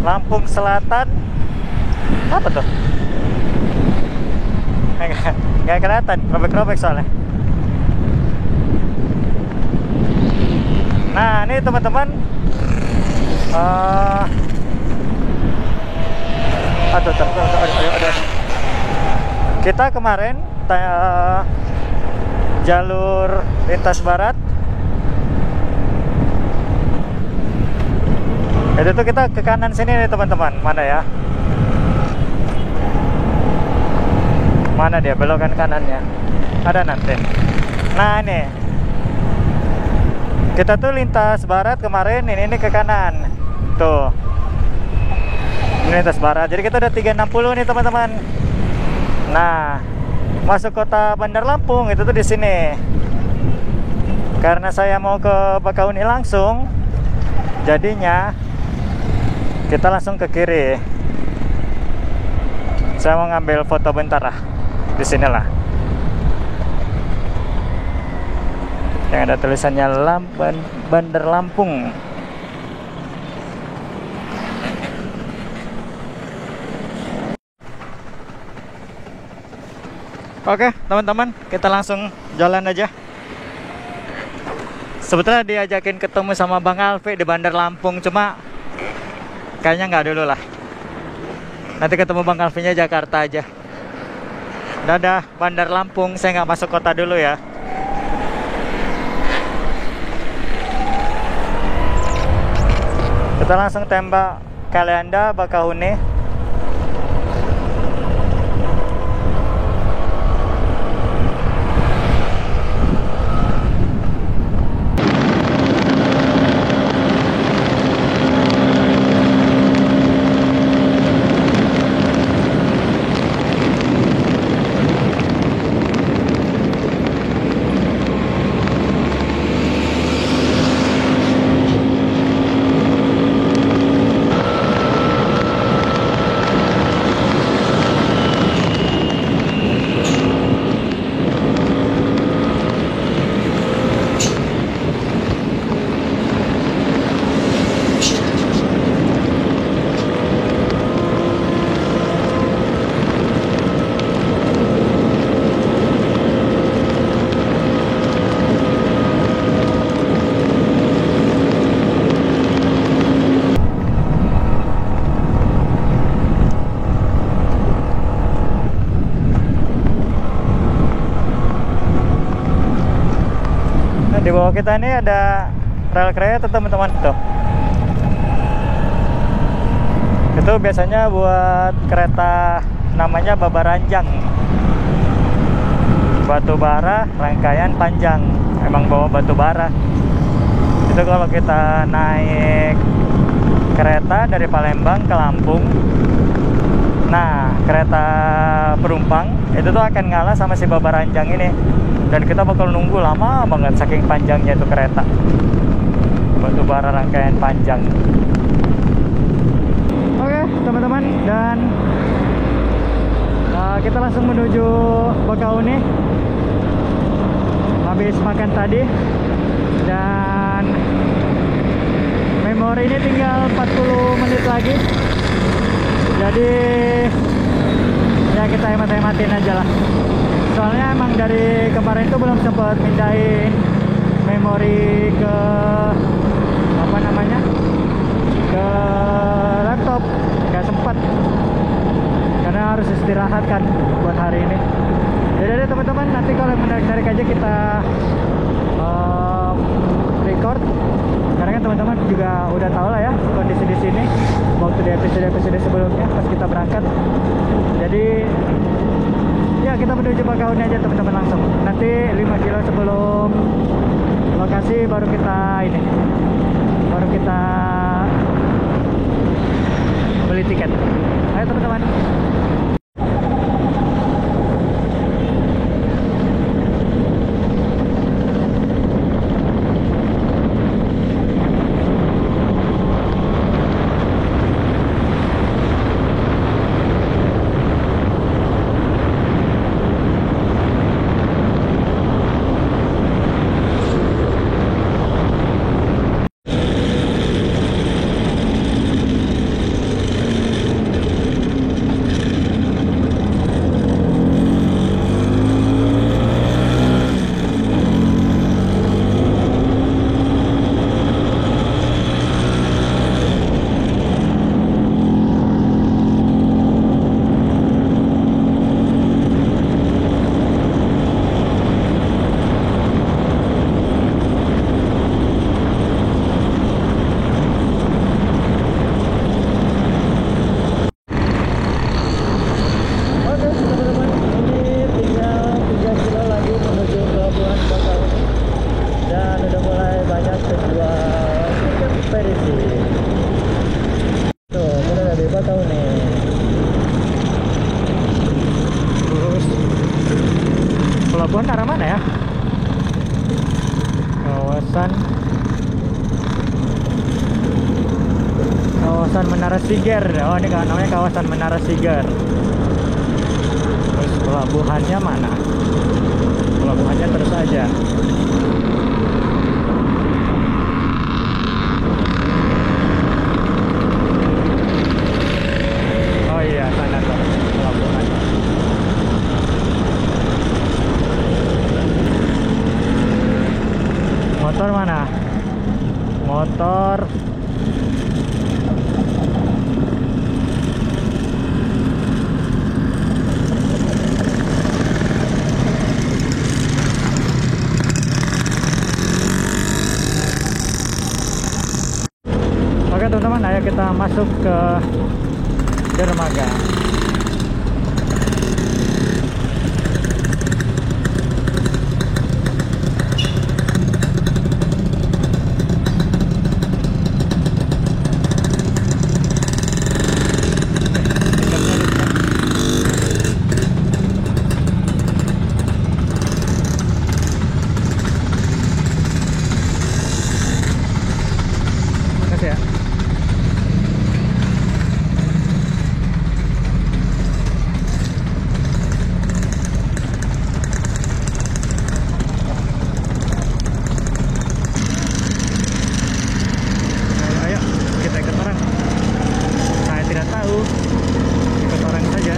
Lampung Selatan. Apa tuh? Nggak kelihatan, robek-robek soalnya. Nah ini teman-teman, aduh, kita kemarin jalur lintas barat itu tuh kita ke kanan sini nih teman-teman. Mana ya? Mana dia belokan kanannya? Ada nanti. Nah ini kita tuh lintas barat kemarin, ini ke kanan tuh. Ini lintas barat, jadi kita udah 360 nih teman-teman. Nah masuk kota Bandar Lampung itu tuh di sini. Karena saya mau ke Bakahuni langsung, jadinya kita langsung ke kiri. Saya mau ngambil foto bentar lah di sinilah. Yang ada tulisannya Bandar Lampung. Oke teman-teman, kita langsung jalan aja. Sebetulnya diajakin ketemu sama Bang Alfi di Bandar Lampung, cuma kayaknya nggak dulu lah. Nanti ketemu Bang Alfinya Jakarta aja. Dadah Bandar Lampung, saya nggak masuk kota dulu ya. Kita langsung tembak Kalianda, Bakahuni. Di bawah kita ini ada rel kereta teman-teman tuh. Itu biasanya buat kereta namanya Babaranjang. Batu bara rangkaian panjang. Emang bawa batu bara. Itu kalau kita naik kereta dari Palembang ke Lampung. Nah, kereta penumpang itu tuh akan ngalah sama si Babaranjang ini. Dan kita bakal nunggu lama banget saking panjangnya itu kereta. Batu bara rangkaian panjang. Oke teman-teman, dan kita langsung menuju Bakahuni. Habis makan tadi, dan memori ini tinggal 40 menit lagi. Jadi ya kita hemat-hematin aja lah. Soalnya emang dari kemarin itu belum sempat mindahin memori ke apa namanya, ke laptop, nggak sempat karena harus istirahat kan buat hari ini. Jadi teman-teman, nanti kalau menarik-narik aja kita record, karena kan teman-teman juga udah tahu lah ya kondisi di sini waktu di episode sebelumnya pas kita berangkat. Jadi ya kita menuju Bakahuni aja teman-teman langsung. Nanti 5 kilo sebelum lokasi baru kita beli tiket. Ayo teman-teman. kawasan Menara Siger. Oh, ini namanya kawasan Menara Siger. Terus pelabuhannya mana? Pelabuhannya terus aja. Oh iya, sana tuh pelabuhan. Motor mana? Motor. Oke teman-teman, ayo kita masuk ke dermaga. Makasih ya. Ayo kita ikut orang. Saya tidak tahu, ikut orang saja.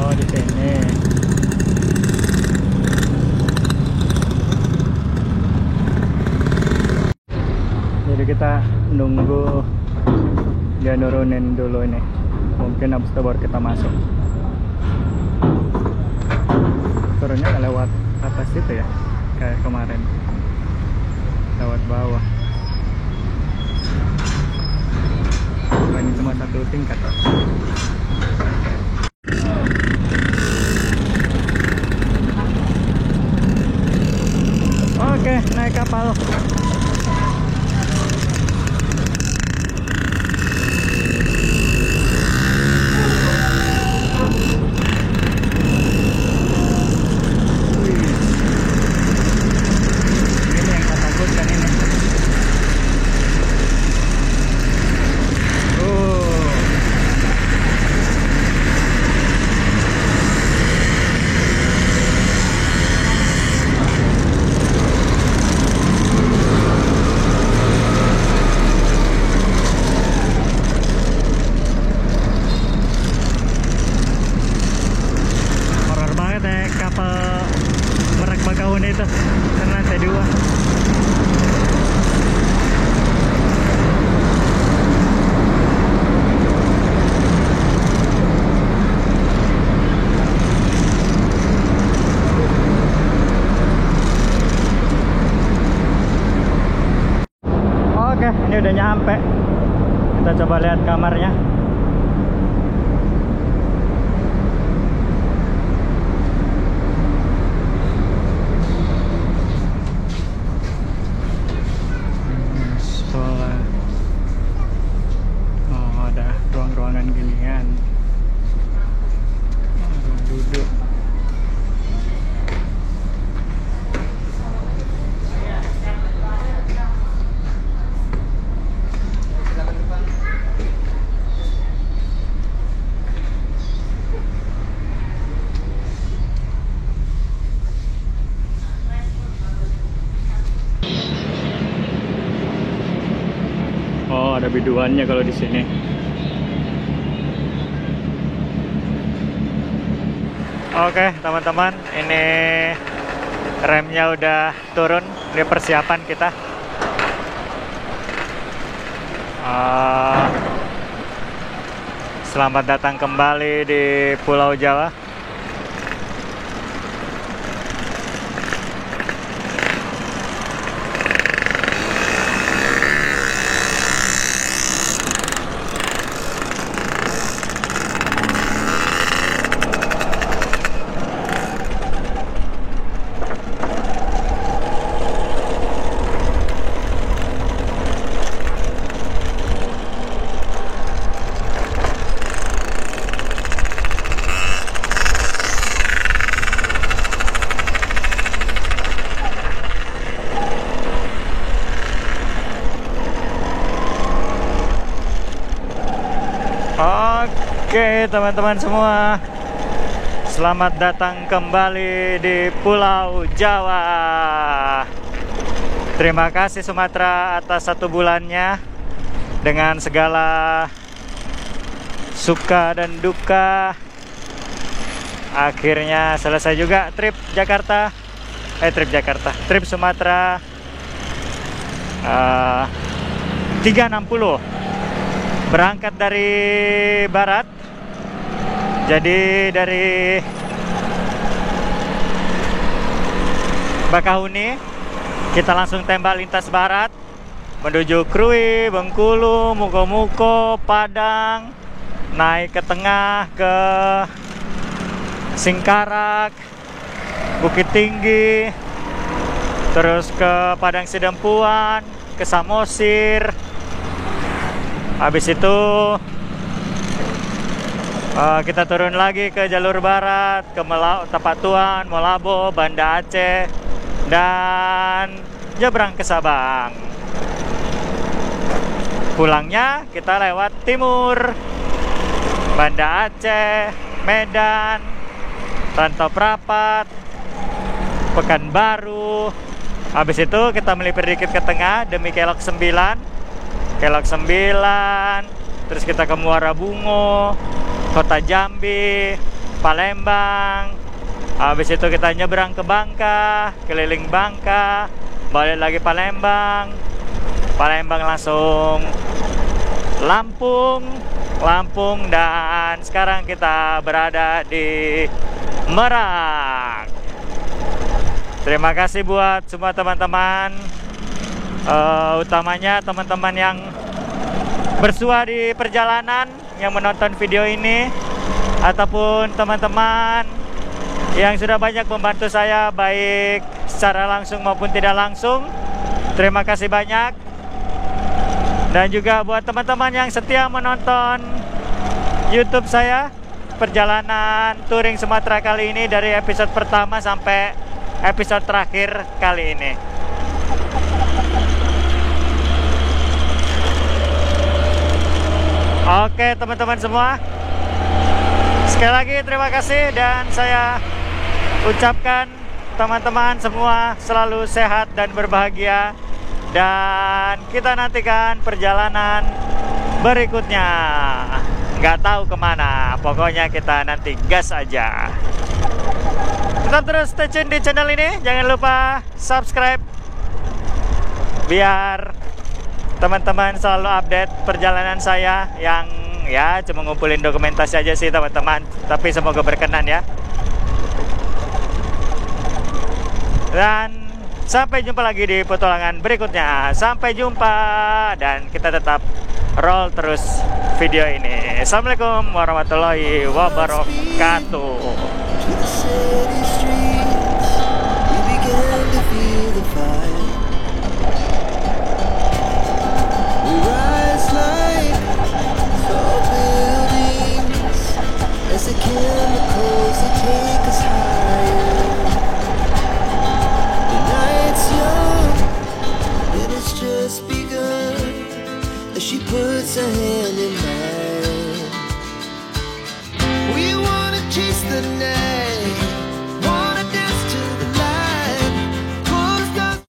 Oh, di sini. Jadi kita nunggu dia nurunin dulu ini. Mungkin habis itu baru kita masuk. Turunnya nggak lewat atas itu ya, kayak kemarin. Lewat bawah. Oh, ini cuma satu tingkat. Oke, naik kapal. Ini yang saya takutkan ini. Horor banget ya kapal Merak Bakauheni itu, karena lantai 2. Oke, ini udah nyampe. Kita coba lihat kamarnya. Sekolah. Oh, ada ruang-ruangan ginian. Ruang duduk. Oh, ada biduannya kalau di sini. Oke, teman-teman, ini remnya udah turun. Ini persiapan kita. Selamat datang kembali di Pulau Jawa. Oke teman-teman semua, selamat datang kembali di Pulau Jawa. Terima kasih Sumatera atas 1 bulannya dengan segala suka dan duka. Akhirnya selesai juga trip Sumatera 360. Berangkat dari barat, jadi dari Bakahuni kita langsung tembak lintas barat menuju Krui, Bengkulu, Muko-Muko, Padang, naik ke tengah ke Singkarak, Bukit Tinggi, terus ke Padang Sidempuan, ke Samosir. Habis itu kita turun lagi ke jalur barat, ke Tapatuan, Molabo, Banda Aceh, dan nyebrang ke Sabang. Pulangnya kita lewat timur, Banda Aceh, Medan, Rantau Prapat, Pekanbaru. Habis itu kita melipir dikit ke tengah demi Kelok 9, terus kita ke Muara Bungo, Kota Jambi, Palembang. Habis itu kita nyebrang ke Bangka, keliling Bangka, balik lagi Palembang langsung Lampung, dan sekarang kita berada di Merak. Terima kasih buat semua teman-teman, utamanya teman-teman yang bersua di perjalanan, yang menonton video ini, ataupun teman-teman yang sudah banyak membantu saya baik secara langsung maupun tidak langsung. Terima kasih banyak. Dan juga buat teman-teman yang setia menonton YouTube saya, perjalanan touring Sumatera kali ini dari episode pertama sampai episode terakhir kali ini. Oke teman-teman semua, sekali lagi terima kasih, dan saya ucapkan teman-teman semua selalu sehat dan berbahagia, dan kita nantikan perjalanan berikutnya. Nggak tahu kemana, pokoknya kita nanti gas aja. Tetap terus stay tune di channel ini, jangan lupa subscribe biar teman-teman selalu update perjalanan saya, yang ya cuma ngumpulin dokumentasi aja sih teman-teman, tapi semoga berkenan ya. Dan sampai jumpa lagi di petualangan berikutnya. Sampai jumpa, dan kita tetap roll terus video ini. Assalamualaikum warahmatullahi wabarakatuh. Chemicals that take us higher. The night's young and it's just begun, as she puts her hand in mine. We wanna chase the night.